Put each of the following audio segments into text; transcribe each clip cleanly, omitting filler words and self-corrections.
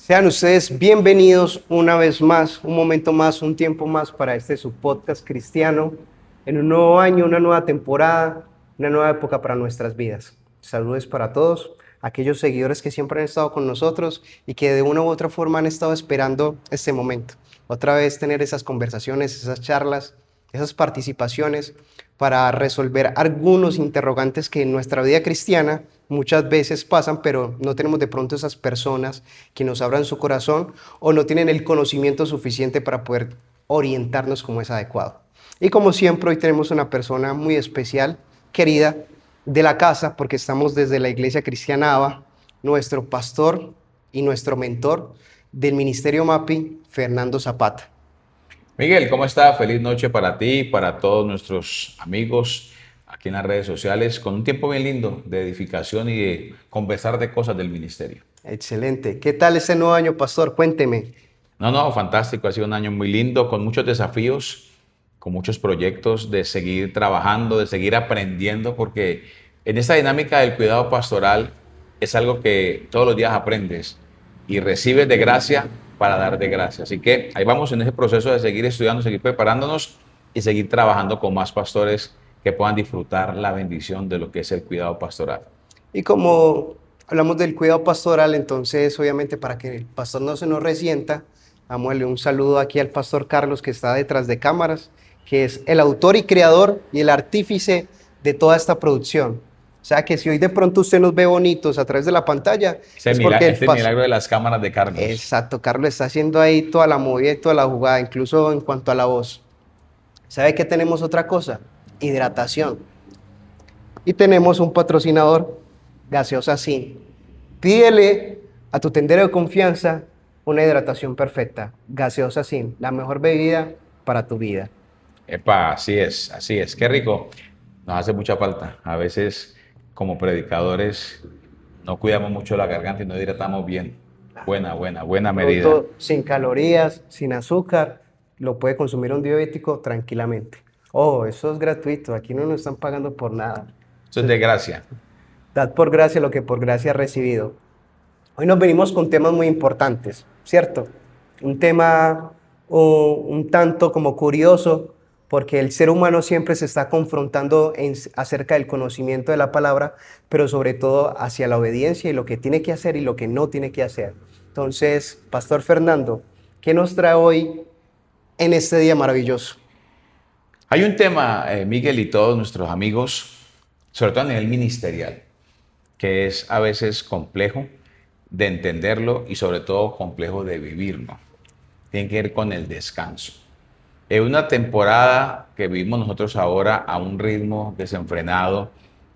Sean ustedes bienvenidos una vez más, un momento más, un tiempo más para este su podcast cristiano, en un nuevo año, una nueva temporada, una nueva época para nuestras vidas. Saludos para todos, aquellos seguidores que siempre han estado con nosotros y que de una u otra forma han estado esperando este momento. Otra vez tener esas conversaciones, esas charlas, esas participaciones para resolver algunos interrogantes que en nuestra vida cristiana muchas veces pasan, pero no tenemos de pronto esas personas que nos abran su corazón o no tienen el conocimiento suficiente para poder orientarnos como es adecuado. Y como siempre, hoy tenemos una persona muy especial, querida, de la casa, porque estamos desde la Iglesia Cristiana ABA, nuestro pastor y nuestro mentor del Ministerio MAPI, Fernando Zapata. Miguel, ¿cómo está? Feliz noche para ti y para todos nuestros amigos aquí en las redes sociales, con un tiempo bien lindo de edificación y de conversar de cosas del ministerio. Excelente. ¿Qué tal este nuevo año, pastor? Cuénteme. No, fantástico, ha sido un año muy lindo, con muchos desafíos, con muchos proyectos de seguir trabajando, de seguir aprendiendo, porque en esta dinámica del cuidado pastoral es algo que todos los días aprendes y recibes de gracia para dar de gracia. Así que ahí vamos en ese proceso de seguir estudiando, seguir preparándonos y seguir trabajando con más pastores que puedan disfrutar la bendición de lo que es el cuidado pastoral. Y como hablamos del cuidado pastoral, entonces obviamente para que el pastor no se nos resienta, vamos a darle un saludo aquí al pastor Carlos que está detrás de cámaras, que es el autor y creador y el artífice de toda esta producción. O sea que si hoy de pronto usted nos ve bonitos a través de la pantalla, es porque el Este pastor... milagro de las cámaras de Carlos. Exacto, Carlos está haciendo ahí toda la movida y toda la jugada, incluso en cuanto a la voz. ¿Sabe que tenemos otra cosa? Hidratación. Y tenemos un patrocinador, Gaseosa Sin. Pídele a tu tendero de confianza una hidratación perfecta. Gaseosa Sin, la mejor bebida para tu vida. Epa, así es. Qué rico. Nos hace mucha falta. A veces, como predicadores, no cuidamos mucho la garganta y no hidratamos bien. Buena medida. Producto sin calorías, sin azúcar, lo puede consumir un diabético tranquilamente. Oh, eso es gratuito, aquí no nos están pagando por nada. Eso es de gracia. Dad por gracia lo que por gracia ha recibido. Hoy nos venimos con temas muy importantes, ¿cierto? Un tema un tanto como curioso, porque el ser humano siempre se está confrontando acerca del conocimiento de la palabra, pero sobre todo hacia la obediencia y lo que tiene que hacer y lo que no tiene que hacer. Entonces, Pastor Fernando, ¿qué nos trae hoy en este día maravilloso? Hay un tema, Miguel y todos nuestros amigos, sobre todo a nivel ministerial, que es a veces complejo de entenderlo y sobre todo complejo de vivirlo. Tiene que ver con el descanso. En una temporada que vivimos nosotros ahora a un ritmo desenfrenado,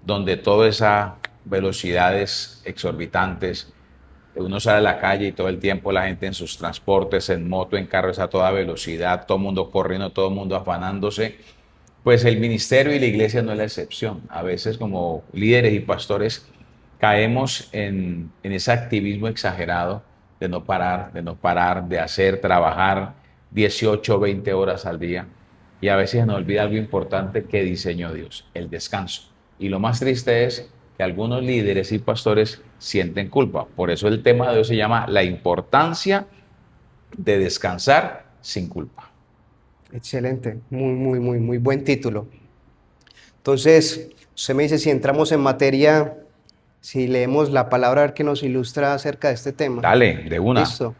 donde todas esas velocidades exorbitantes, uno sale a la calle y todo el tiempo la gente en sus transportes, en moto, en carros a toda velocidad, todo el mundo corriendo, todo el mundo afanándose, pues el ministerio y la iglesia no es la excepción. A veces como líderes y pastores caemos en ese activismo exagerado de no parar, de hacer, trabajar 18, 20 horas al día. Y a veces nos olvida algo importante que diseñó Dios, el descanso. Y lo más triste es que algunos líderes y pastores sienten culpa. Por eso el tema de hoy se llama la importancia de descansar sin culpa. Excelente, muy buen título. Entonces, usted me dice si entramos en materia, si leemos la palabra a ver qué nos ilustra acerca de este tema. Dale, de una. Listo.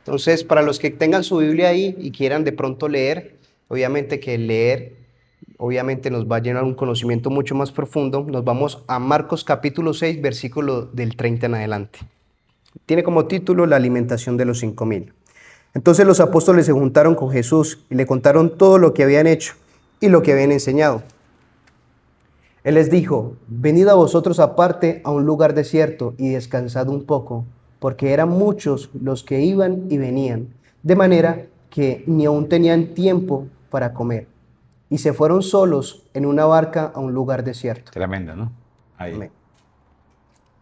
Entonces, para los que tengan su Biblia ahí y quieran de pronto leer, obviamente que leer, obviamente nos va a llenar un conocimiento mucho más profundo. Nos vamos a Marcos capítulo 6, versículo del 30 en adelante. Tiene como título la alimentación de los 5.000. Entonces los apóstoles se juntaron con Jesús y le contaron todo lo que habían hecho y lo que habían enseñado. Él les dijo: venid a vosotros aparte a un lugar desierto y descansad un poco, porque eran muchos los que iban y venían, de manera que ni aún tenían tiempo para comer. Y se fueron solos en una barca a un lugar desierto. Tremendo, ¿no? Ahí. Amén.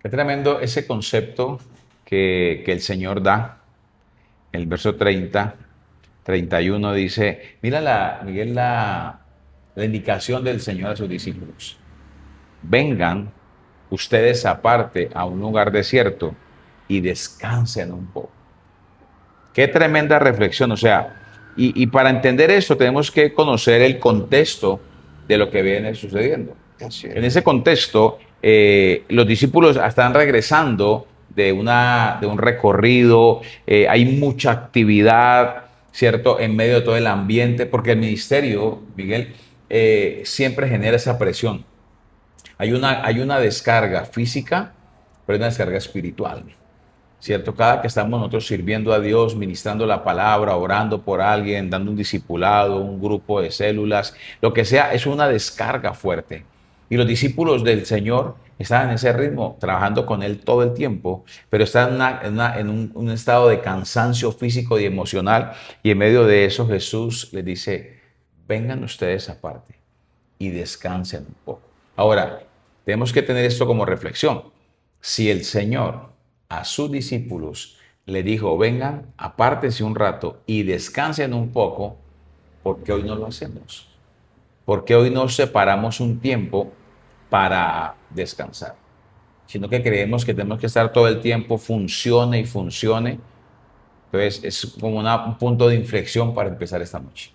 Qué tremendo ese concepto que el Señor da. El verso 30, 31 dice, mira Miguel, la indicación del Señor a sus discípulos. Vengan ustedes aparte a un lugar desierto y descansen un poco. Qué tremenda reflexión. O sea, y para entender esto tenemos que conocer el contexto de lo que viene sucediendo. Así En es. ese contexto, los discípulos están regresando de un recorrido, hay mucha actividad, ¿cierto? En medio de todo el ambiente, porque el ministerio, Miguel, siempre genera esa presión. Hay una descarga física, pero hay una descarga espiritual. ¿Cierto? Cada que estamos nosotros sirviendo a Dios, ministrando la palabra, orando por alguien, dando un discipulado, un grupo de células, lo que sea, es una descarga fuerte. Y los discípulos del Señor estaban en ese ritmo, trabajando con Él todo el tiempo, pero están en un estado de cansancio físico y emocional. Y en medio de eso Jesús les dice, vengan ustedes aparte y descansen un poco. Ahora, tenemos que tener esto como reflexión. Si el Señor a sus discípulos le dijo, vengan, apártense un rato y descansen un poco, ¿por qué hoy no lo hacemos? ¿Por qué hoy no separamos un tiempo para descansar? Sino que creemos que tenemos que estar todo el tiempo, funcione y funcione. Entonces es como un punto de inflexión para empezar esta noche.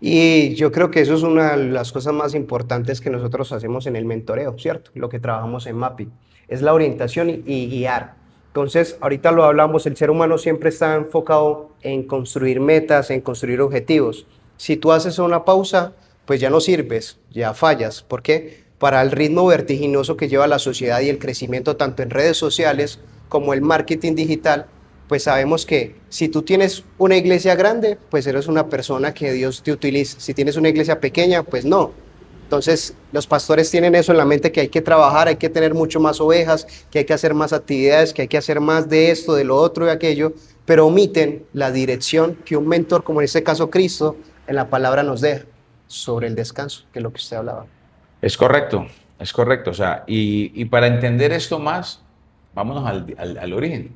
Y yo creo que eso es una de las cosas más importantes que nosotros hacemos en el mentoreo, ¿cierto? Lo que trabajamos en MAPI, es la orientación y guiar. Entonces, ahorita lo hablamos, el ser humano siempre está enfocado en construir metas, en construir objetivos. Si tú haces una pausa, pues ya no sirves, ya fallas. ¿Por qué? Para el ritmo vertiginoso que lleva la sociedad y el crecimiento tanto en redes sociales como el marketing digital, pues sabemos que si tú tienes una iglesia grande, pues eres una persona que Dios te utiliza. Si tienes una iglesia pequeña, pues no. Entonces, los pastores tienen eso en la mente, que hay que trabajar, hay que tener mucho más ovejas, que hay que hacer más actividades, que hay que hacer más de esto, de lo otro y aquello, pero omiten la dirección que un mentor, como en este caso Cristo, en la palabra nos deja sobre el descanso, que es lo que usted hablaba. Es correcto, es correcto. O sea, y para entender esto más, vámonos al origen,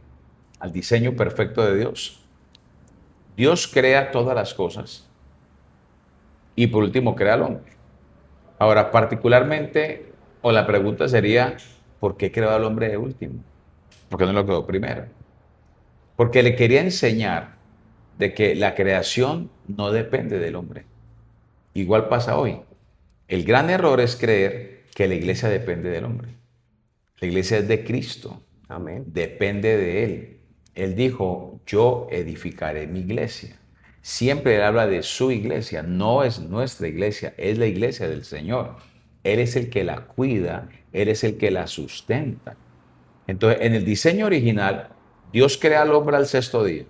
al diseño perfecto de Dios. Dios crea todas las cosas y por último crea al hombre. Ahora, particularmente, o la pregunta sería, ¿por qué creó al hombre de último? ¿Por qué no lo creó primero? Porque le quería enseñar de que la creación no depende del hombre. Igual pasa hoy. El gran error es creer que la iglesia depende del hombre. La iglesia es de Cristo, Amén. depende de Él. Él dijo, yo edificaré mi iglesia. Siempre Él habla de su iglesia, no es nuestra iglesia, es la iglesia del Señor. Él es el que la cuida, Él es el que la sustenta. Entonces, en el diseño original, Dios crea al hombre al sexto día.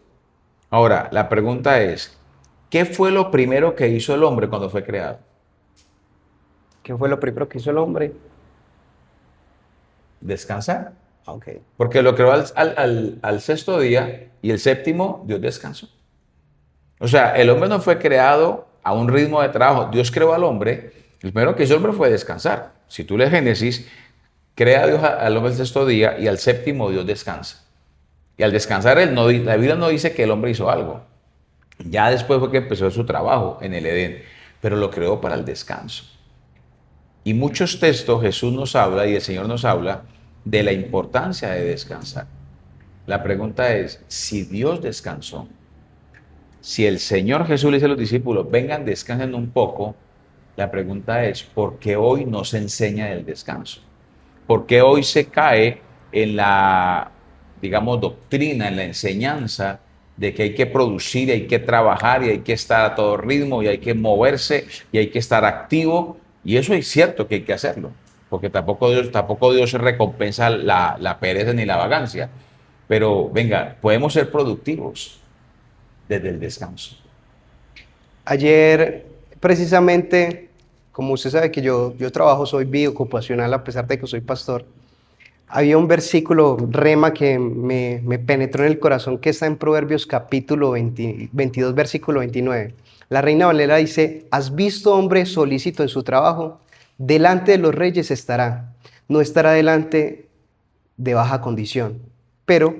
Ahora, la pregunta es, ¿qué fue lo primero que hizo el hombre cuando fue creado? ¿Qué fue lo primero que hizo el hombre? Descansar. Ok. Porque lo creó al sexto día y el séptimo Dios descansó. O sea, el hombre no fue creado a un ritmo de trabajo. Dios creó al hombre. El primero que hizo el hombre fue descansar. Si tú lees Génesis, crea a Dios al hombre el sexto día y al séptimo Dios descansa. Y al descansar, la Biblia no dice que el hombre hizo algo. Ya después fue que empezó su trabajo en el Edén, pero lo creó para el descanso. Y muchos textos Jesús nos habla y el Señor nos habla de la importancia de descansar. La pregunta es, si Dios descansó, si el Señor Jesús le dice a los discípulos, vengan, descansen un poco, la pregunta es, ¿por qué hoy no se enseña del descanso? ¿Por qué hoy se cae en la, digamos, doctrina, en la enseñanza de que hay que producir, hay que trabajar y hay que estar a todo ritmo y hay que moverse y hay que estar activo? Y eso es cierto que hay que hacerlo, porque tampoco Dios recompensa la pereza ni la vagancia. Pero venga, podemos ser productivos desde el descanso. Ayer, precisamente, como usted sabe que yo trabajo, soy biocupacional a pesar de que soy pastor, había un versículo rema que me penetró en el corazón que está en Proverbios capítulo 22, versículo 29. La Reina Valera dice, ¿has visto hombre solícito en su trabajo? Delante de los reyes estará, no estará delante de baja condición. Pero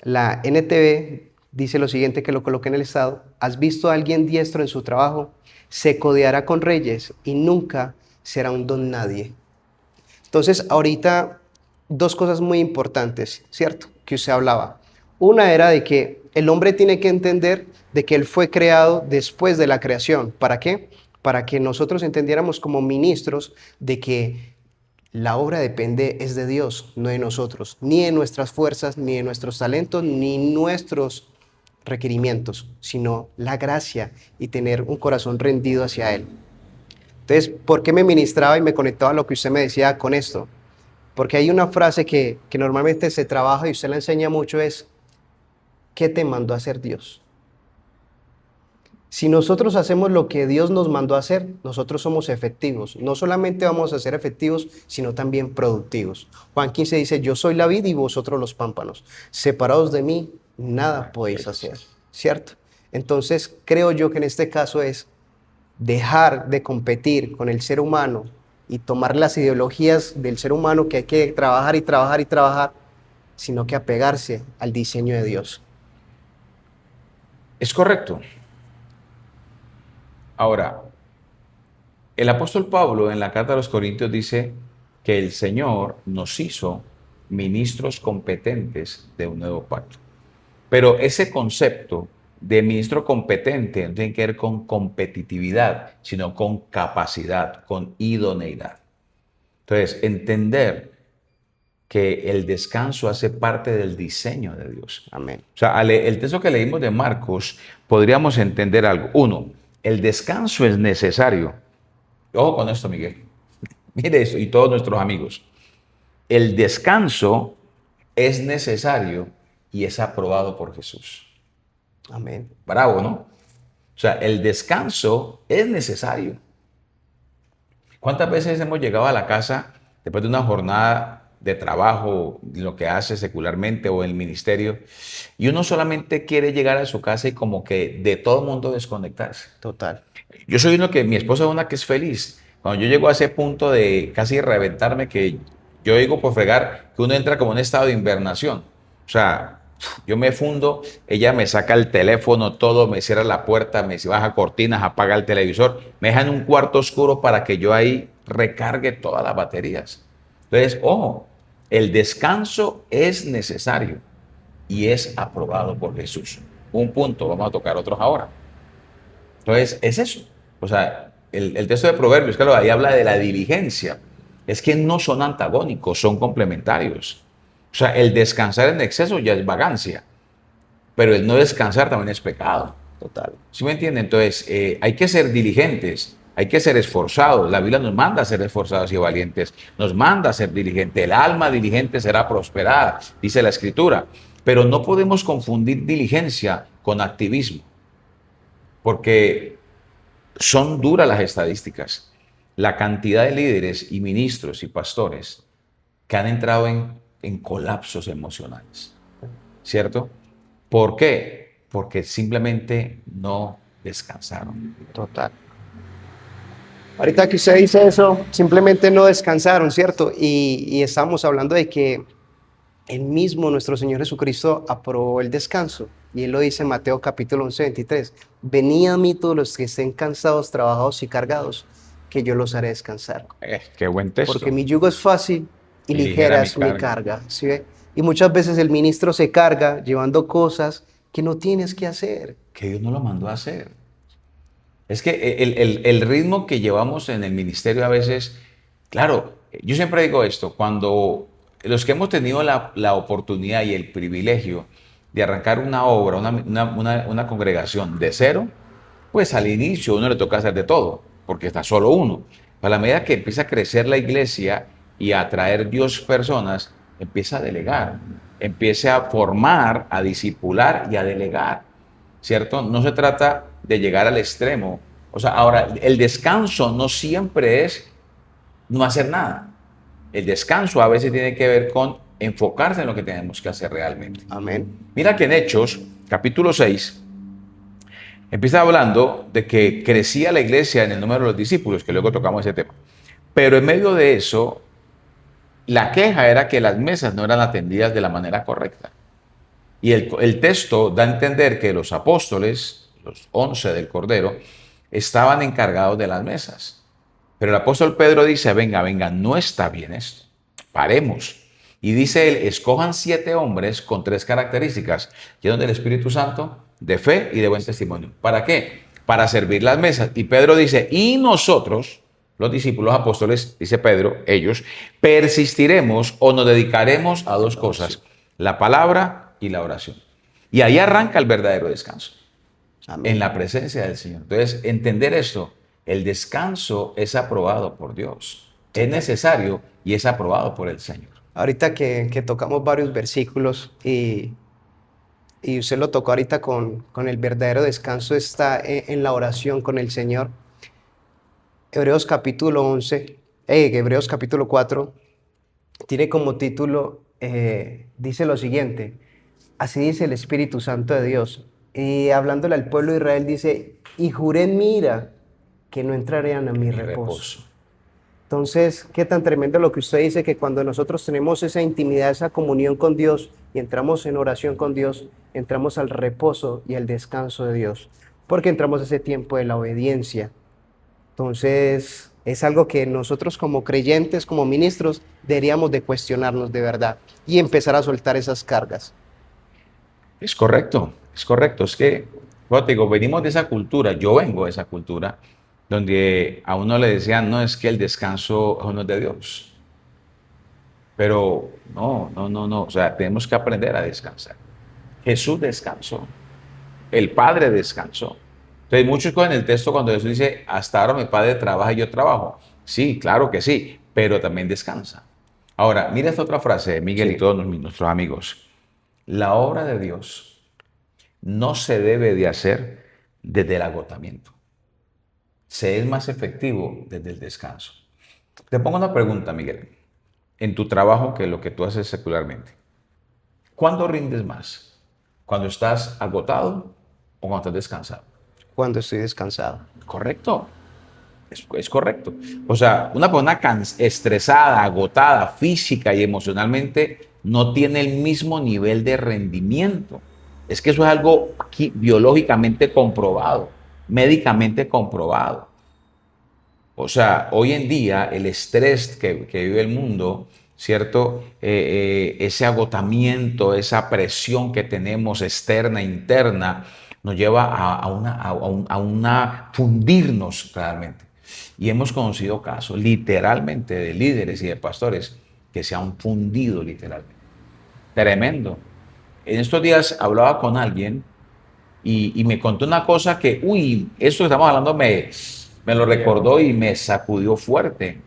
la NTV dice lo siguiente, que lo coloqué en el estado, ¿has visto a alguien diestro en su trabajo? Se codeará con reyes y nunca será un don nadie. Entonces, ahorita, dos cosas muy importantes, ¿cierto? Que usted hablaba. Una era de que el hombre tiene que entender de que él fue creado después de la creación. ¿Para qué? Para que nosotros entendiéramos como ministros de que la obra depende es de Dios, no de nosotros, ni de nuestras fuerzas, ni de nuestros talentos, ni nuestros requerimientos, sino la gracia y tener un corazón rendido hacia Él. Entonces, ¿por qué me ministraba y me conectaba a lo que usted me decía con esto? Porque hay una frase que normalmente se trabaja y usted la enseña mucho, es, ¿qué te mandó a hacer Dios? Si nosotros hacemos lo que Dios nos mandó a hacer, nosotros somos efectivos. No solamente vamos a ser efectivos, sino también productivos. Juan 15 dice, yo soy la vid y vosotros los pámpanos. Separados de mí, nada podéis hacer, ¿cierto? Entonces, creo yo que en este caso es dejar de competir con el ser humano y tomar las ideologías del ser humano que hay que trabajar y trabajar y trabajar, sino que apegarse al diseño de Dios. Es correcto. Ahora, el apóstol Pablo en la carta a los Corintios dice que el Señor nos hizo ministros competentes de un nuevo pacto. Pero ese concepto de ministro competente no tiene que ver con competitividad, sino con capacidad, con idoneidad. Entonces, entender que el descanso hace parte del diseño de Dios. Amén. O sea, el texto que leímos de Marcos, podríamos entender algo. Uno, el descanso es necesario. Ojo con esto, Miguel. Mire esto, y todos nuestros amigos. El descanso es necesario y es aprobado por Jesús. Amén. Bravo, ¿no? O sea, el descanso es necesario. ¿Cuántas veces hemos llegado a la casa después de una jornada de trabajo, lo que hace secularmente o en el ministerio, y uno solamente quiere llegar a su casa y como que de todo mundo desconectarse? Total. Yo soy uno que, mi esposa es una que es feliz. Cuando yo llego a ese punto de casi reventarme, que yo digo por fregar, que uno entra como en un estado de invernación. O sea, yo me fundo, ella me saca el teléfono, todo, me cierra la puerta, me baja cortinas, apaga el televisor, me deja en un cuarto oscuro para que yo ahí recargue todas las baterías. Entonces, ojo, el descanso es necesario y es aprobado por Jesús. Un punto, vamos a tocar otros ahora. Entonces, es eso. O sea, el texto de Proverbios, claro, ahí habla de la diligencia. Es que no son antagónicos, son complementarios. O sea, el descansar en exceso ya es vagancia, pero el no descansar también es pecado. Total. ¿Sí me entienden? Entonces, hay que ser diligentes, hay que ser esforzados. La Biblia nos manda a ser esforzados y valientes, nos manda a ser diligentes. El alma diligente será prosperada, dice la Escritura. Pero no podemos confundir diligencia con activismo, porque son duras las estadísticas. La cantidad de líderes y ministros y pastores que han entrado en colapsos emocionales, ¿cierto? ¿Por qué? Porque simplemente no descansaron. Total. Ahorita que usted dice eso, simplemente no descansaron, ¿cierto? Y estamos hablando de que el mismo nuestro Señor Jesucristo aprobó el descanso. Y Él lo dice en Mateo capítulo 11, 23. Venid a mí todos los que estén cansados, trabajados y cargados, que yo los haré descansar. Qué buen texto. Porque mi yugo es fácil y ligera es mi carga. ¿Sí ve? Y muchas veces el ministro se carga llevando cosas que no tienes que hacer. Que Dios no lo mandó a hacer. Es que el ritmo que llevamos en el ministerio a veces, claro, yo siempre digo esto, cuando los que hemos tenido la oportunidad y el privilegio de arrancar una obra, una congregación de cero, pues al inicio uno le toca hacer de todo, porque está solo uno. A la medida que empieza a crecer la iglesia y a atraer Dios personas, empieza a delegar, empieza a formar, a discipular y a delegar, ¿cierto? No se trata de llegar al extremo. O sea, ahora, el descanso no siempre es no hacer nada. El descanso a veces tiene que ver con enfocarse en lo que tenemos que hacer realmente. Amén. Mira que en Hechos, capítulo 6, empieza hablando de que crecía la iglesia en el número de los discípulos, que luego tocamos ese tema. Pero en medio de eso, la queja era que las mesas no eran atendidas de la manera correcta. Y el texto da a entender que los apóstoles, los 11 del Cordero, estaban encargados de las mesas. Pero el apóstol Pedro dice, venga, no está bien esto. Paremos. Y dice él, escojan 7 hombres con 3 características, llenos del Espíritu Santo, de fe y de buen testimonio. ¿Para qué? Para servir las mesas. Y Pedro dice, y nosotros, los discípulos apóstoles, dice Pedro, ellos, persistiremos o nos dedicaremos a 2 cosas, la palabra y la oración. Y ahí arranca el verdadero descanso, en Amén. la presencia del Señor. Entonces, entender esto, el descanso es aprobado por Dios, es necesario y es aprobado por el Señor. Ahorita que tocamos varios versículos y usted lo tocó ahorita con el verdadero descanso está en la oración con el Señor. Hebreos capítulo 11, Hebreos capítulo 4, tiene como título, dice lo siguiente, así dice el Espíritu Santo de Dios. Y hablándole al pueblo de Israel dice, y juré en mi ira que no entrarían a mi Mi reposo. reposo. Entonces, qué tan tremendo lo que usted dice, que cuando nosotros tenemos esa intimidad, esa comunión con Dios y entramos en oración con Dios, entramos al reposo y al descanso de Dios, porque entramos a ese tiempo de la obediencia. Entonces, es algo que nosotros como creyentes, como ministros, deberíamos de cuestionarnos de verdad y empezar a soltar esas cargas. Es correcto, es correcto. Es que, bueno, te digo, venimos de esa cultura, yo vengo de esa cultura, donde a uno le decían, no, es que el descanso no es de Dios. Pero no, no, no, no. O sea, tenemos que aprender a descansar. Jesús descansó, el Padre descansó. Entonces, muchos cogen el texto cuando Jesús dice, hasta ahora mi Padre trabaja y yo trabajo. Sí, claro que sí, pero también descansa. Ahora, mira esta otra frase de Miguel y Sí. todos nuestros amigos. La obra de Dios no se debe de hacer desde el agotamiento. Se es más efectivo desde el descanso. Te pongo una pregunta, Miguel. En tu trabajo, que es lo que tú haces secularmente, ¿cuándo rindes más? ¿Cuando estás agotado o cuando estás descansado? Cuando estoy descansado. Correcto. Es correcto. O sea, una persona estresada, agotada, física y emocionalmente, no tiene el mismo nivel de rendimiento. Es que eso es algo aquí biológicamente comprobado, médicamente comprobado. O sea, hoy en día el estrés que vive el mundo, ¿cierto? Ese agotamiento, esa presión que tenemos externa, interna, nos lleva a una fundirnos realmente. Y hemos conocido casos literalmente de líderes y de pastores que se han fundido literalmente. Tremendo. En estos días hablaba con alguien y me contó una cosa que, uy, esto que estamos hablando me lo recordó y me sacudió fuerte.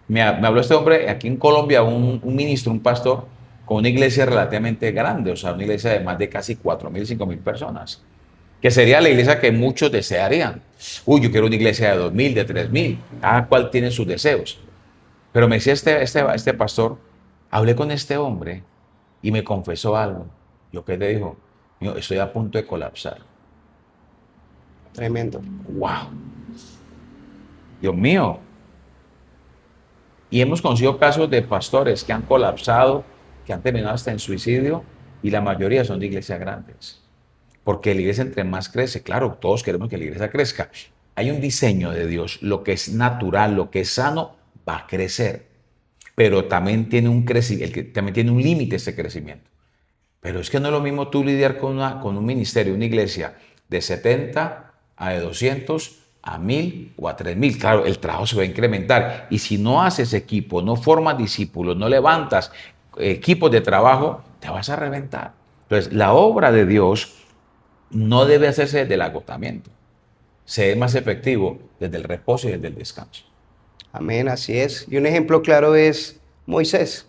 Me habló este hombre aquí en Colombia, un ministro, un pastor, con una iglesia relativamente grande, o sea, una iglesia de más de casi 4.000, 5.000 personas, que sería la iglesia que muchos desearían. Uy, yo quiero una iglesia de 2.000, de 3.000, cada cual tiene sus deseos. Pero me decía este pastor, hablé con este hombre y me confesó algo. ¿Yo qué le dijo? Yo estoy a punto de colapsar. Tremendo. ¡Wow! Dios mío. Y hemos conocido casos de pastores que han colapsado, que han terminado hasta en suicidio, y la mayoría son de iglesias grandes. Porque la iglesia entre más crece, claro, todos queremos que la iglesia crezca. Hay un diseño de Dios, lo que es natural, lo que es sano, va a crecer. Pero también tiene un crecimiento, también tiene un límite ese crecimiento. Pero es que no es lo mismo tú lidiar con un ministerio, una iglesia de 70 a de 200 a 1.000 o a 3.000. Claro, el trabajo se va a incrementar. Y si no haces equipo, no formas discípulos, no levantas equipos de trabajo, te vas a reventar. Entonces, la obra de Dios no debe hacerse desde el agotamiento. Se es más efectivo desde el reposo y desde el descanso. Amén, así es. Y un ejemplo claro es Moisés,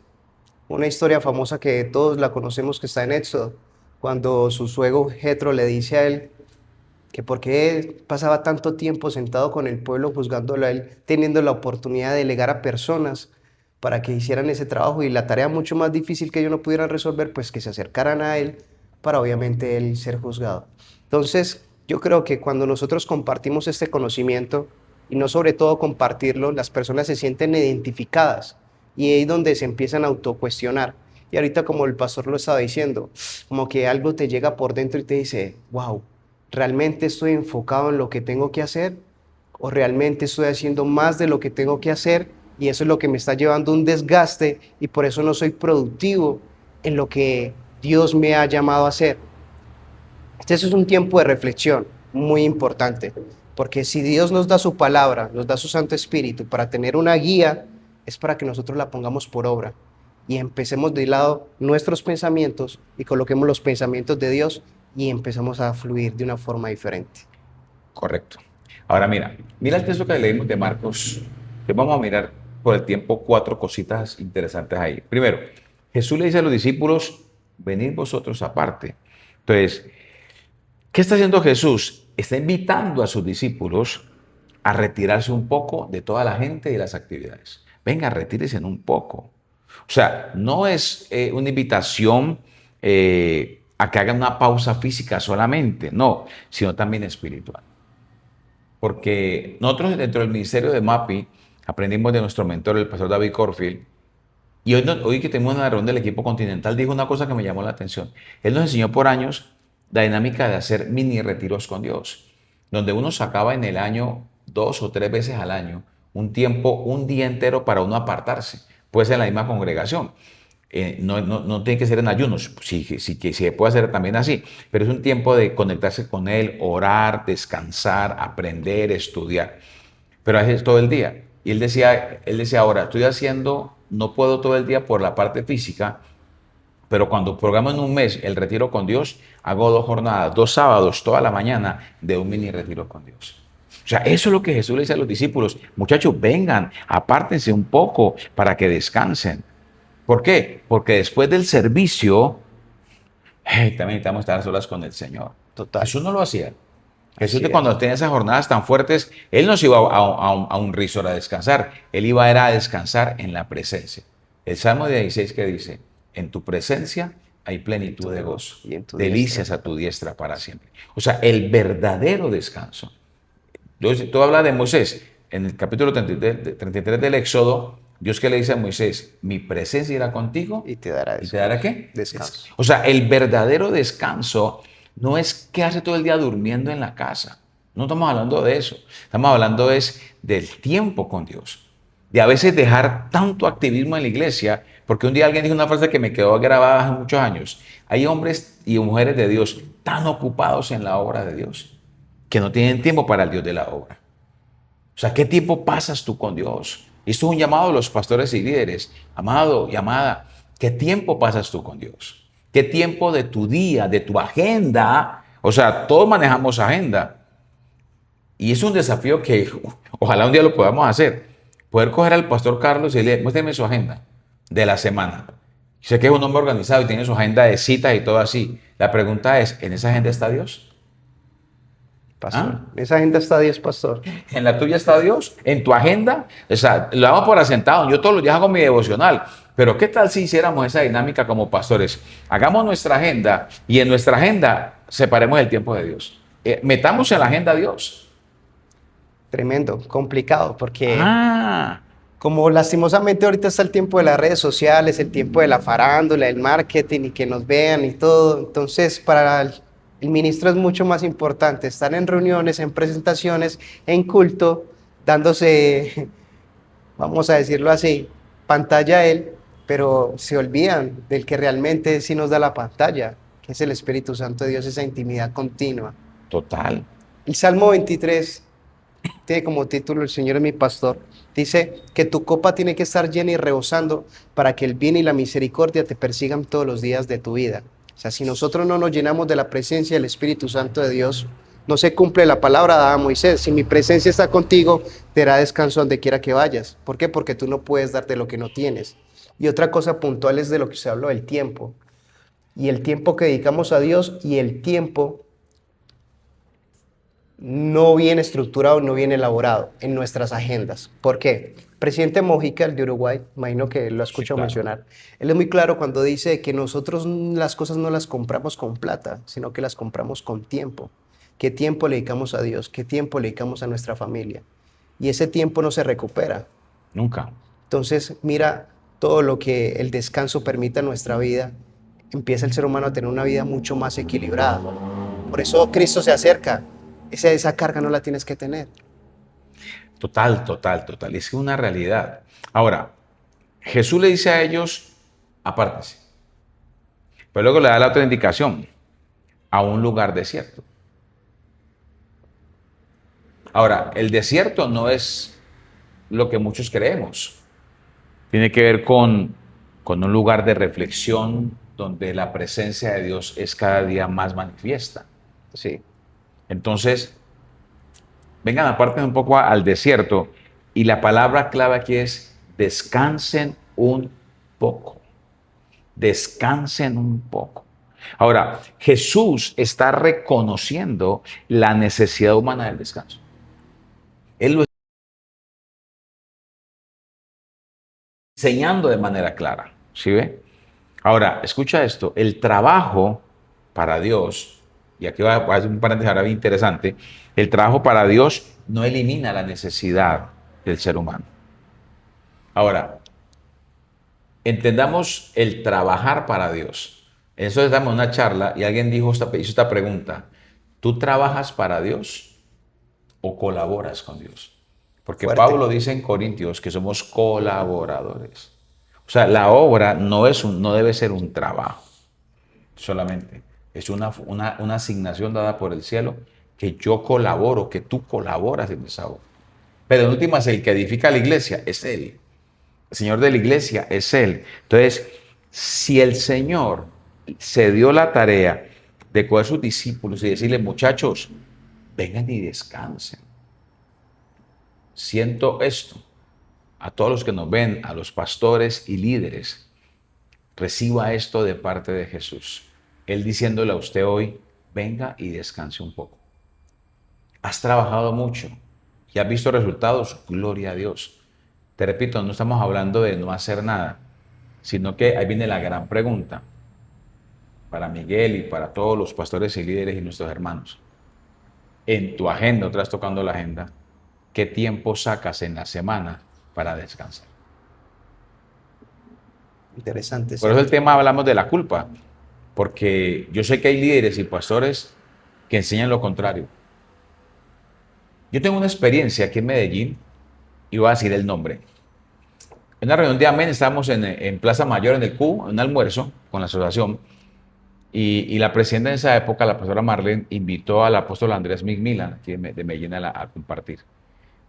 una historia famosa que todos la conocemos que está en Éxodo, cuando su suegro Jetro le dice a él que por qué pasaba tanto tiempo sentado con el pueblo juzgándolo a él, teniendo la oportunidad de delegar a personas para que hicieran ese trabajo y la tarea mucho más difícil que ellos no pudieran resolver, pues que se acercaran a él para obviamente él ser juzgado. Entonces, yo creo que cuando nosotros compartimos este conocimiento y no sobre todo compartirlo, las personas se sienten identificadas y ahí es donde se empiezan a autocuestionar. Y ahorita como el pastor lo estaba diciendo, como que algo te llega por dentro y te dice, wow, ¿realmente estoy enfocado en lo que tengo que hacer? ¿O realmente estoy haciendo más de lo que tengo que hacer? y eso es lo que me está llevando a un desgaste y por eso no soy productivo en lo que Dios me ha llamado a hacer. Este es un tiempo de reflexión muy importante, porque si Dios nos da su palabra, nos da su Santo Espíritu para tener una guía, es para que nosotros la pongamos por obra y empecemos de lado nuestros pensamientos y coloquemos los pensamientos de Dios y empezamos a fluir de una forma diferente. Correcto. Ahora mira el texto que leímos de Marcos, que vamos a mirar por el tiempo 4 cositas interesantes ahí. Primero, Jesús le dice a los discípulos, venid vosotros aparte. Entonces, ¿qué está haciendo Jesús? Está invitando a sus discípulos a retirarse un poco de toda la gente y de las actividades. Venga, retírense un poco. O sea, no es una invitación a que hagan una pausa física solamente, no, sino también espiritual. Porque nosotros dentro del ministerio de MAPI aprendimos de nuestro mentor, el pastor David Corfield, y hoy que tenemos una reunión del equipo continental, dijo una cosa que me llamó la atención. Él nos enseñó por años la dinámica de hacer mini retiros con Dios, donde uno sacaba en el año 2 o 3 veces al año un tiempo, un día entero para uno apartarse. Puede ser en la misma congregación. No tiene que ser en ayunos, sí, que se puede hacer también así, pero es un tiempo de conectarse con Él, orar, descansar, aprender, estudiar, pero a veces todo el día. Y él decía ahora, estoy haciendo, no puedo todo el día por la parte física, pero cuando programo en un mes el retiro con Dios, hago 2 jornadas, 2 sábados, toda la mañana de un mini retiro con Dios. O sea, eso es lo que Jesús le dice a los discípulos. Muchachos, vengan, apártense un poco para que descansen. ¿Por qué? Porque después del servicio, también necesitamos estar a solas con el Señor. Total. Jesús no lo hacía. Jesús Así cuando es. tenía esas jornadas tan fuertes, Él no se iba a un resort a descansar. Él iba a descansar en la presencia. El Salmo 16 que dice, en tu presencia hay plenitud de gozo, Y en tu delicias diestra. a tu diestra para siempre. O sea, el verdadero descanso. Entonces, tú hablas de Moisés, en el capítulo 33 del Éxodo, Dios que le dice a Moisés, mi presencia irá contigo. Y te dará ¿Y eso. te dará qué? Descanso. O sea, el verdadero descanso no es quedarse todo el día durmiendo en la casa. No estamos hablando de eso. Estamos hablando es del tiempo con Dios. De a veces dejar tanto activismo en la iglesia, porque un día alguien dijo una frase que me quedó grabada hace muchos años. Hay hombres y mujeres de Dios tan ocupados en la obra de Dios que no tienen tiempo para el Dios de la obra. O sea, ¿qué tiempo pasas tú con Dios? Esto es un llamado a los pastores y líderes. Amado y amada, ¿qué tiempo pasas tú con Dios? ¿Qué tiempo de tu día, de tu agenda? O sea, todos manejamos agenda. Y es un desafío que ojalá un día lo podamos hacer. Poder coger al pastor Carlos y decirle, muéstrame su agenda de la semana. Sé que es un hombre organizado y tiene su agenda de citas y todo así. La pregunta es, ¿en esa agenda está Dios? Pastor. ¿Ah? Esa agenda está 10, pastor. ¿En la tuya está Dios? ¿En tu agenda? O sea, lo damos por asentado. Yo todos los días hago mi devocional. Pero ¿qué tal si hiciéramos esa dinámica como pastores? Hagamos nuestra agenda y en nuestra agenda separemos el tiempo de Dios. Metamos en la agenda a Dios. Tremendo, complicado, porque Ah, como lastimosamente ahorita está el tiempo de las redes sociales, el tiempo de la farándula, el marketing y que nos vean y todo, entonces para el ministro es mucho más importante estar en reuniones, en presentaciones, en culto, dándose, vamos a decirlo así, pantalla a él, pero se olvidan del que realmente sí nos da la pantalla, que es el Espíritu Santo de Dios, esa intimidad continua. total. El Salmo 23 tiene como título El Señor es mi pastor. Dice que tu copa tiene que estar llena y rebosando para que el bien y la misericordia te persigan todos los días de tu vida. O sea, si nosotros no nos llenamos de la presencia del Espíritu Santo de Dios, no se cumple la palabra dada a Moisés. Si mi presencia está contigo, te dará descanso donde quiera que vayas. ¿Por qué? Porque tú no puedes darte lo que no tienes. Y otra cosa puntual es de lo que se habló, el tiempo. Y el tiempo que dedicamos a Dios y el tiempo no viene estructurado, no viene elaborado en nuestras agendas. ¿Por qué? Presidente Mojica, el de Uruguay, imagino que lo escucho claro. mencionar, él es muy claro cuando dice que nosotros las cosas no las compramos con plata, sino que las compramos con tiempo. ¿Qué tiempo le dedicamos a Dios? ¿Qué tiempo le dedicamos a nuestra familia? Y ese tiempo no se recupera. Nunca. Entonces, mira todo lo que el descanso permite en nuestra vida, empieza el ser humano a tener una vida mucho más equilibrada. Por eso Cristo se acerca. Esa carga no la tienes que tener. Total, total, total. Es una realidad. Ahora, Jesús le dice a ellos, apártense. Pero luego le da la otra indicación, a un lugar desierto. Ahora, el desierto no es lo que muchos creemos. Tiene que ver con un lugar de reflexión donde la presencia de Dios es cada día más manifiesta. Sí, Entonces, vengan, aparten un poco al desierto y la palabra clave aquí es descansen un poco. Descansen un poco. Ahora, Jesús está reconociendo la necesidad humana del descanso. Él lo está enseñando de manera clara. ¿Sí ve? Ahora, escucha esto. El trabajo para Dios, y aquí va a hacer un paréntesis ahora bien interesante, el trabajo para Dios no elimina la necesidad del ser humano. Ahora, entendamos el trabajar para Dios. En eso les damos una charla y alguien hizo esta pregunta. ¿Tú trabajas para Dios o colaboras con Dios? Porque fuerte. Pablo dice en Corintios que somos colaboradores. O sea, la obra no debe ser un trabajo solamente. Es una asignación dada por el cielo que yo colaboro, que tú colaboras en esa obra. Pero en últimas, el que edifica la iglesia es Él. El Señor de la iglesia es Él. Entonces, si el Señor se dio la tarea de coger sus discípulos y decirles, muchachos, vengan y descansen. Siento esto. A todos los que nos ven, a los pastores y líderes, reciba esto de parte de Jesús. Él diciéndole a usted hoy, venga y descanse un poco. Has trabajado mucho y has visto resultados, gloria a Dios. Te repito, no estamos hablando de no hacer nada, sino que ahí viene la gran pregunta para Miguel y para todos los pastores y líderes y nuestros hermanos. En tu agenda, otra vez tocando la agenda, ¿qué tiempo sacas en la semana para descansar? Interesante, Por eso sí. el tema hablamos de la culpa, porque yo sé que hay líderes y pastores que enseñan lo contrario. Yo tengo una experiencia aquí en Medellín, y voy a decir el nombre. En una reunión de Amén, estábamos en Plaza Mayor, en el Q, en un almuerzo con la asociación, y la presidenta en esa época, la pastora Marlene, invitó al apóstol Andrés Migmilan, aquí de Medellín, a compartir.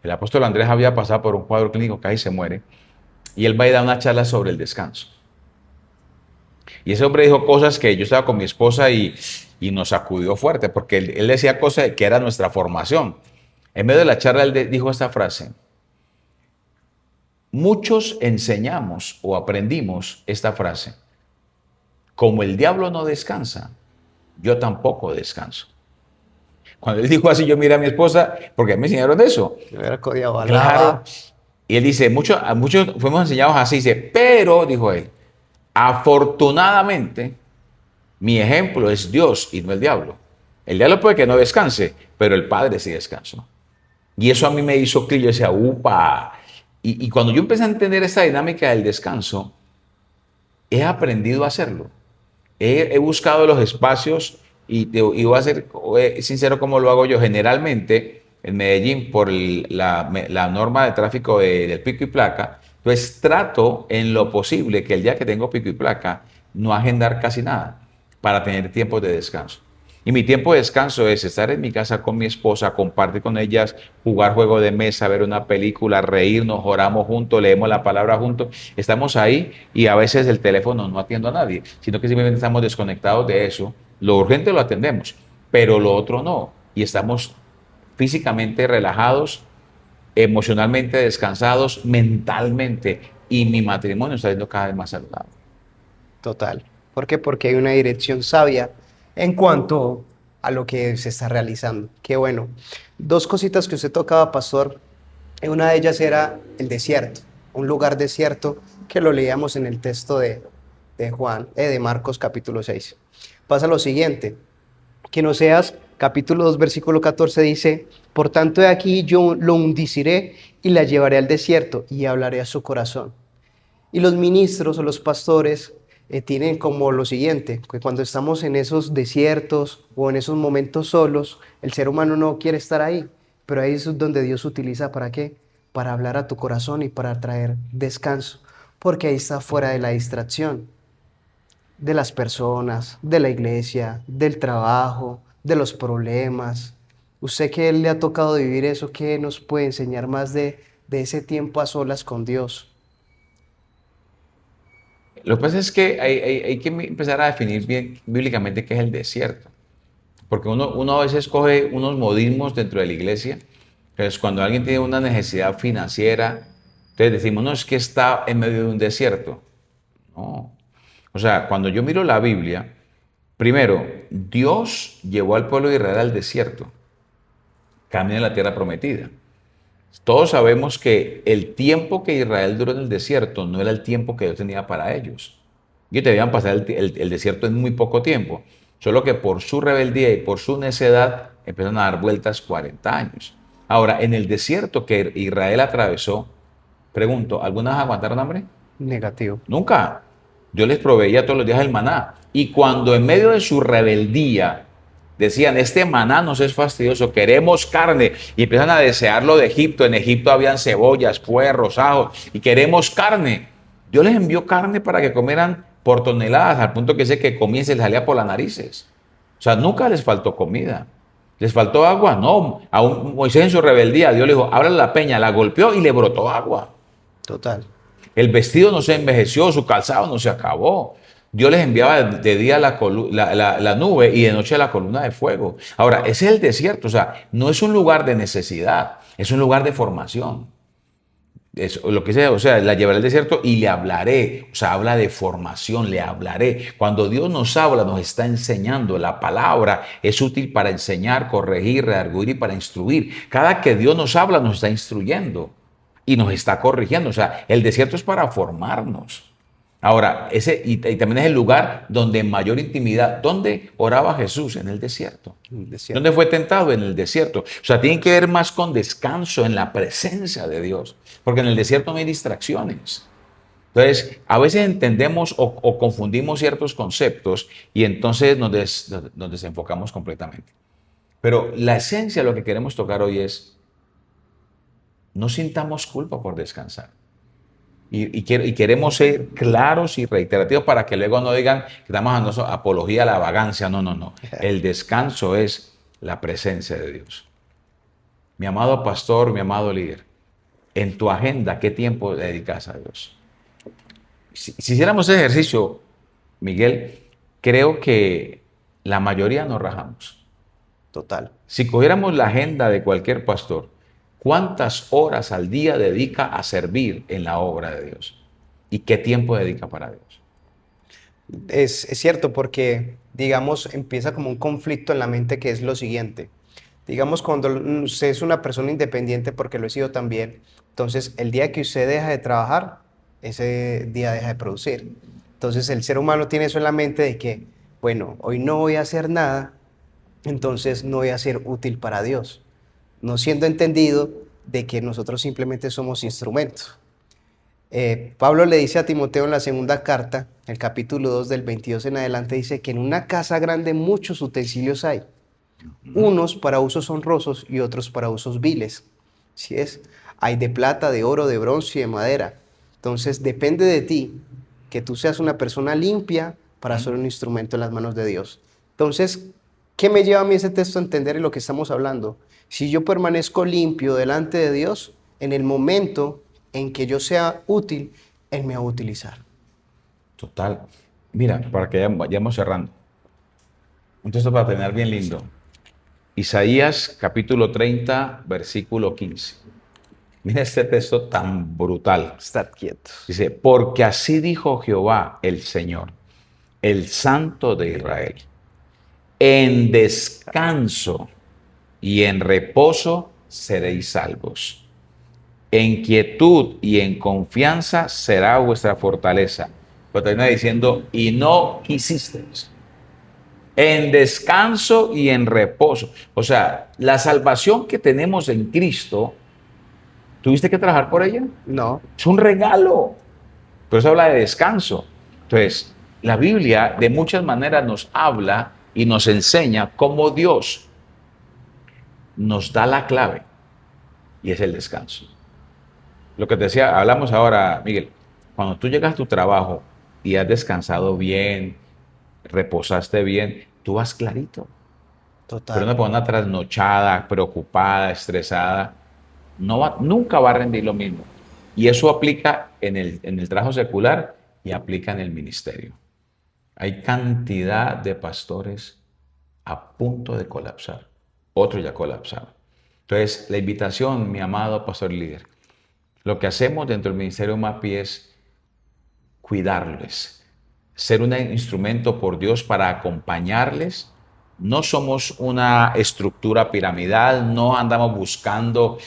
El apóstol Andrés había pasado por un cuadro clínico, casi se muere, y él va a ir a dar una charla sobre el descanso. Y ese hombre dijo cosas que yo estaba con mi esposa y nos sacudió fuerte, porque él decía cosas que era nuestra formación. En medio de la charla él dijo esta frase: muchos enseñamos o aprendimos esta frase: como el diablo no descansa, yo tampoco descanso. Cuando él dijo así, yo miré a mi esposa, porque me enseñaron eso. Me hubiera codiado Claro. alaba. Y él dice, a muchos fuimos enseñados así, dice, pero, dijo él, afortunadamente, mi ejemplo es Dios y no el diablo. El diablo puede que no descanse, pero el Padre sí descansó. Y eso a mí me hizo clic, yo decía, upa. Y cuando yo empecé a entender esta dinámica del descanso, he aprendido a hacerlo. He buscado los espacios y voy a ser sincero como lo hago yo. Generalmente en Medellín, por la norma de tráfico del pico y placa, pues trato en lo posible que el día que tengo pico y placa no agendar casi nada para tener tiempo de descanso. Y mi tiempo de descanso es estar en mi casa con mi esposa, compartir con ellas, jugar juego de mesa, ver una película, reírnos, oramos juntos, leemos la palabra juntos. Estamos ahí y a veces el teléfono no atiendo a nadie, sino que simplemente estamos desconectados de eso. Lo urgente lo atendemos, pero lo otro no. Y estamos físicamente relajados, emocionalmente descansados, mentalmente. Y mi matrimonio está siendo cada vez más saludable. Total. ¿Por qué? Porque hay una dirección sabia en cuanto a lo que se está realizando. Qué bueno. Dos cositas que usted tocaba, pastor. Una de ellas era el desierto, un lugar desierto que lo leíamos en el texto de Marcos capítulo 6. Pasa lo siguiente, que en Oseas capítulo 2 versículo 14 dice, por tanto de aquí yo lo undiciré y la llevaré al desierto y hablaré a su corazón. Y los ministros o los pastores tienen como lo siguiente, que cuando estamos en esos desiertos o en esos momentos solos, el ser humano no quiere estar ahí, pero ahí es donde Dios utiliza ¿para qué? Para hablar a tu corazón y para traer descanso, porque ahí está fuera de la distracción de las personas, de la iglesia, del trabajo, de los problemas. Usted que le ha tocado vivir eso, ¿qué nos puede enseñar más de ese tiempo a solas con Dios? Lo que pasa es que hay que empezar a definir bien bíblicamente qué es el desierto. Porque uno a veces coge unos modismos dentro de la iglesia. Entonces, cuando alguien tiene una necesidad financiera, entonces decimos, no, es que está en medio de un desierto. No. O sea, cuando yo miro la Biblia, primero, Dios llevó al pueblo de Israel al desierto, camino en la tierra prometida. Todos sabemos que el tiempo que Israel duró en el desierto no era el tiempo que Dios tenía para ellos. Ellos debían pasar el desierto en muy poco tiempo. Solo que por su rebeldía y por su necedad empezaron a dar vueltas 40 años. Ahora, en el desierto que Israel atravesó, pregunto, ¿algunas aguantaron hambre? Negativo. Nunca. Dios les proveía todos los días el maná. Y cuando en medio de su rebeldía decían, este maná nos es fastidioso, queremos carne, y empiezan a desearlo de Egipto. En Egipto habían cebollas, puerros, ajos, y queremos carne. Dios les envió carne para que comieran por toneladas, al punto que ese que comía se les salía por las narices. O sea, nunca les faltó comida. ¿Les faltó agua? No. A Moisés en su rebeldía, Dios le dijo, ábrale la peña, la golpeó y le brotó agua. Total. El vestido no se envejeció, su calzado no se acabó. Dios les enviaba de día la nube y de noche la columna de fuego. Ahora, ese es el desierto, o sea, no es un lugar de necesidad, es un lugar de formación. Es lo que sea, o sea, la llevaré al desierto y le hablaré, o sea, habla de formación, le hablaré. Cuando Dios nos habla, nos está enseñando. La palabra es útil para enseñar, corregir, redarguir y para instruir. Cada que Dios nos habla, nos está instruyendo y nos está corrigiendo. O sea, el desierto es para formarnos. Ahora, y también es el lugar donde en mayor intimidad, ¿dónde oraba Jesús? En el desierto. ¿Dónde fue tentado? En el desierto. O sea, tiene que ver más con descanso en la presencia de Dios, porque en el desierto no hay distracciones. Entonces, a veces entendemos o confundimos ciertos conceptos y entonces nos desenfocamos completamente. Pero la esencia de lo que queremos tocar hoy es, no sintamos culpa por descansar. Y queremos ser claros y reiterativos para que luego no digan que estamos dando apología a la vagancia. No, no, no. El descanso es la presencia de Dios. Mi amado pastor, mi amado líder, en tu agenda, ¿qué tiempo dedicas a Dios? Si hiciéramos ese ejercicio, Miguel, creo que la mayoría nos rajamos. Total. Si cogiéramos la agenda de cualquier pastor, ¿cuántas horas al día dedica a servir en la obra de Dios? ¿Y qué tiempo dedica para Dios? Es cierto porque, digamos, empieza como un conflicto en la mente que es lo siguiente. Digamos, cuando usted es una persona independiente, porque lo he sido también, entonces el día que usted deja de trabajar, ese día deja de producir. Entonces el ser humano tiene eso en la mente de que, bueno, hoy no voy a hacer nada, entonces no voy a ser útil para Dios, no siendo entendido de que nosotros simplemente somos instrumentos. Pablo le dice a Timoteo en la segunda carta, el capítulo 2 del 22 en adelante, dice que en una casa grande muchos utensilios hay, unos para usos honrosos y otros para usos viles. ¿Sí es? Hay de plata, de oro, de bronce y de madera. Entonces depende de ti que tú seas una persona limpia para ser un instrumento en las manos de Dios. Entonces, ¿qué me lleva a mí ese texto a entender en lo que estamos hablando? Si yo permanezco limpio delante de Dios, en el momento en que yo sea útil, Él me va a utilizar. Total. Mira, para que ya vayamos cerrando. Un texto para terminar bien lindo. Isaías capítulo 30, versículo 15. Mira este texto tan brutal. Estar quietos. Dice, porque así dijo Jehová el Señor, el Santo de Israel. En descanso y en reposo seréis salvos. En quietud y en confianza será vuestra fortaleza. Pero termina diciendo, y no quisisteis. En descanso y en reposo. O sea, la salvación que tenemos en Cristo, ¿tuviste que trabajar por ella? No. Es un regalo. Pero eso habla de descanso. Entonces, la Biblia de muchas maneras nos habla y nos enseña cómo Dios nos da la clave y es el descanso. Lo que te decía, hablamos ahora, Miguel, cuando tú llegas a tu trabajo y has descansado bien, reposaste bien, tú vas clarito. Pero Total. una persona trasnochada, preocupada, estresada, nunca va a rendir lo mismo. Y eso aplica en el trabajo secular y aplica en el ministerio. Hay cantidad de pastores a punto de colapsar. Otros ya colapsaron. Entonces, la invitación, mi amado pastor líder, lo que hacemos dentro del ministerio MAPI es cuidarles, ser un instrumento por Dios para acompañarles. No somos una estructura piramidal, no andamos buscando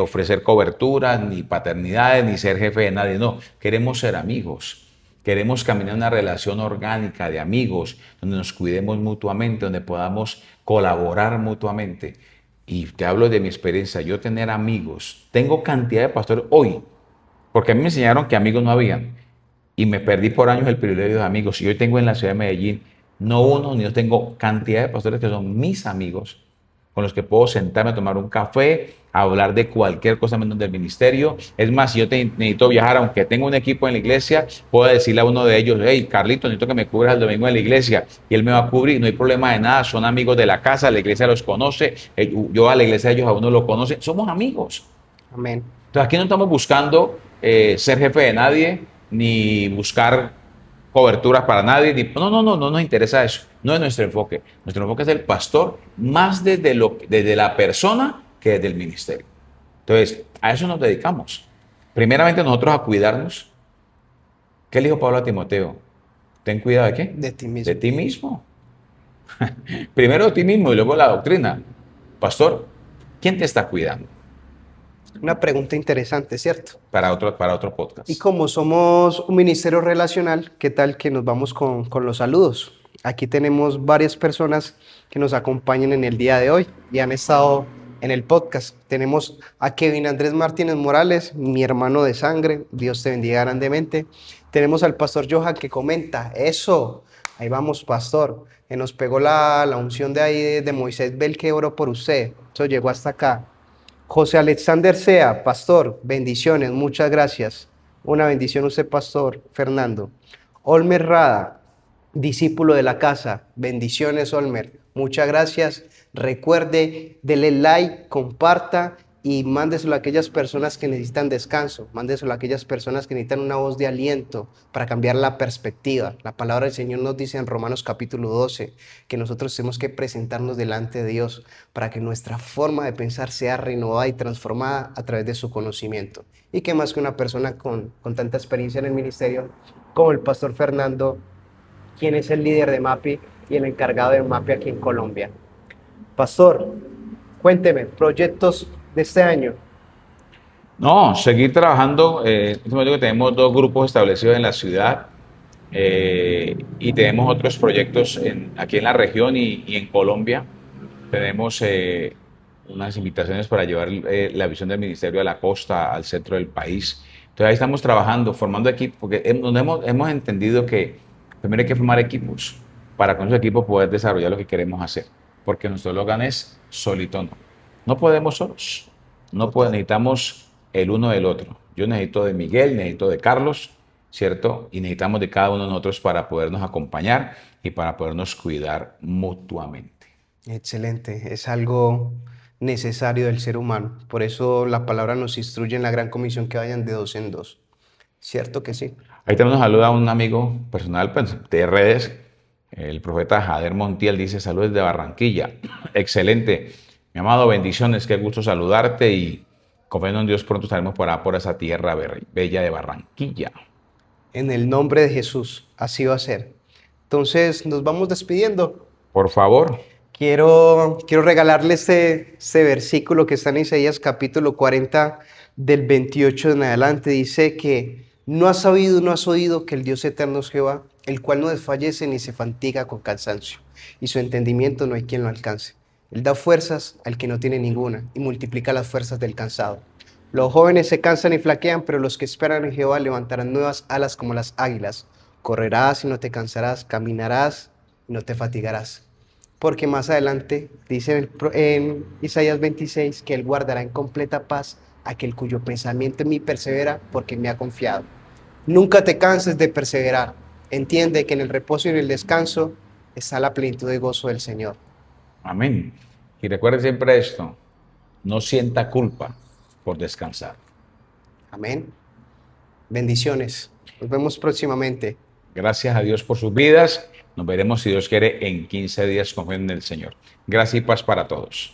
ofrecer coberturas, ni paternidades, ni ser jefe de nadie, no, queremos ser amigos. Queremos caminar una relación orgánica de amigos, donde nos cuidemos mutuamente, donde podamos colaborar mutuamente. Y te hablo de mi experiencia, yo tener amigos, tengo cantidad de pastores hoy, porque a mí me enseñaron que amigos no habían y me perdí por años el privilegio de amigos. Y hoy tengo en la ciudad de Medellín no uno ni dos, tengo cantidad de pastores que son mis amigos, con los que puedo sentarme a tomar un café, a hablar de cualquier cosa menos del ministerio. Es más, si yo necesito viajar, aunque tengo un equipo en la iglesia, puedo decirle a uno de ellos, hey, Carlito, necesito que me cubras el domingo en la iglesia, y él me va a cubrir, no hay problema de nada, son amigos de la casa, la iglesia los conoce, yo a la iglesia de ellos a uno lo conoce, somos amigos. Amén. Entonces aquí no estamos buscando ser jefe de nadie, ni buscar coberturas para nadie. No nos interesa eso. No es nuestro enfoque. Nuestro enfoque es el pastor más desde la persona que desde el ministerio. Entonces, a eso nos dedicamos. Primeramente nosotros a cuidarnos. ¿Qué le dijo Pablo a Timoteo? Ten cuidado de qué? De ti De mismo. ti mismo. Primero de ti mismo y luego la doctrina. Pastor, ¿quién te está cuidando? Una pregunta interesante, ¿cierto? Para otro Y podcast. como somos un ministerio relacional, ¿qué tal que nos vamos con los saludos? Aquí tenemos varias personas que nos acompañan en el día de hoy y han estado en el podcast. Tenemos a Kevin Andrés Martínez Morales, mi hermano de sangre, Dios te bendiga grandemente. Tenemos al pastor Johan que comenta, eso, ahí vamos pastor, que nos pegó la unción de ahí de Moisés Bel que oró por usted, eso llegó hasta acá. José Alexander Sea, pastor, bendiciones, muchas gracias. Una bendición usted, pastor Fernando. Olmer Rada, discípulo de la casa, bendiciones, Olmer, muchas gracias. Recuerde, dele like, comparta y mándeselo a aquellas personas que necesitan descanso, mándeselo a aquellas personas que necesitan una voz de aliento para cambiar la perspectiva. La palabra del Señor nos dice en Romanos capítulo 12 que nosotros tenemos que presentarnos delante de Dios para que nuestra forma de pensar sea renovada y transformada a través de su conocimiento. Y que más que una persona con tanta experiencia en el ministerio como el pastor Fernando, quien es el líder de MAPI y el encargado de MAPI aquí en Colombia. Pastor, cuénteme, proyectos de este año. No, seguir trabajando. En este momento que tenemos dos grupos establecidos en la ciudad y tenemos otros proyectos aquí en la región y en Colombia. Tenemos unas invitaciones para llevar la visión del ministerio a la costa, al centro del país. Entonces ahí estamos trabajando, formando equipos, porque hemos entendido que primero hay que formar equipos para con esos equipos poder desarrollar lo que queremos hacer. Porque nuestro eslogan es solito no. No podemos solos. Total. Necesitamos el uno del otro. Yo necesito de Miguel, necesito de Carlos, ¿cierto? Y necesitamos de cada uno de nosotros para podernos acompañar y para podernos cuidar mutuamente. Excelente, es algo necesario del ser humano. Por eso la palabra nos instruye en la gran comisión que vayan de dos en dos. ¿Cierto que sí? Ahí también nos saluda un amigo personal pues, de redes, el profeta Jader Montiel, dice saludos de Barranquilla. Excelente. Mi amado, bendiciones, qué gusto saludarte y confiando en Dios pronto estaremos por esa tierra bella de Barranquilla. En el nombre de Jesús, así va a ser. Entonces, nos vamos despidiendo. Por favor. Quiero regalarle este versículo que está en Isaías capítulo 40 del 28 en adelante. Dice que no has sabido, no has oído que el Dios eterno es Jehová, el cual no desfallece ni se fatiga con cansancio, y su entendimiento no hay quien lo alcance. Él da fuerzas al que no tiene ninguna y multiplica las fuerzas del cansado. Los jóvenes se cansan y flaquean, pero los que esperan en Jehová levantarán nuevas alas como las águilas. Correrás y no te cansarás, caminarás y no te fatigarás. porque más adelante dice en Isaías 26 que Él guardará en completa paz aquel cuyo pensamiento en mí persevera porque me ha confiado. Nunca te canses de perseverar. Entiende que en el reposo y en el descanso está la plenitud de gozo del Señor. Amén. Y recuerde siempre esto, no sienta culpa por descansar. Amén. Bendiciones. Nos vemos próximamente. Gracias a Dios por sus vidas. Nos veremos, si Dios quiere, en 15 días. Confíen en el Señor. Gracias y paz para todos.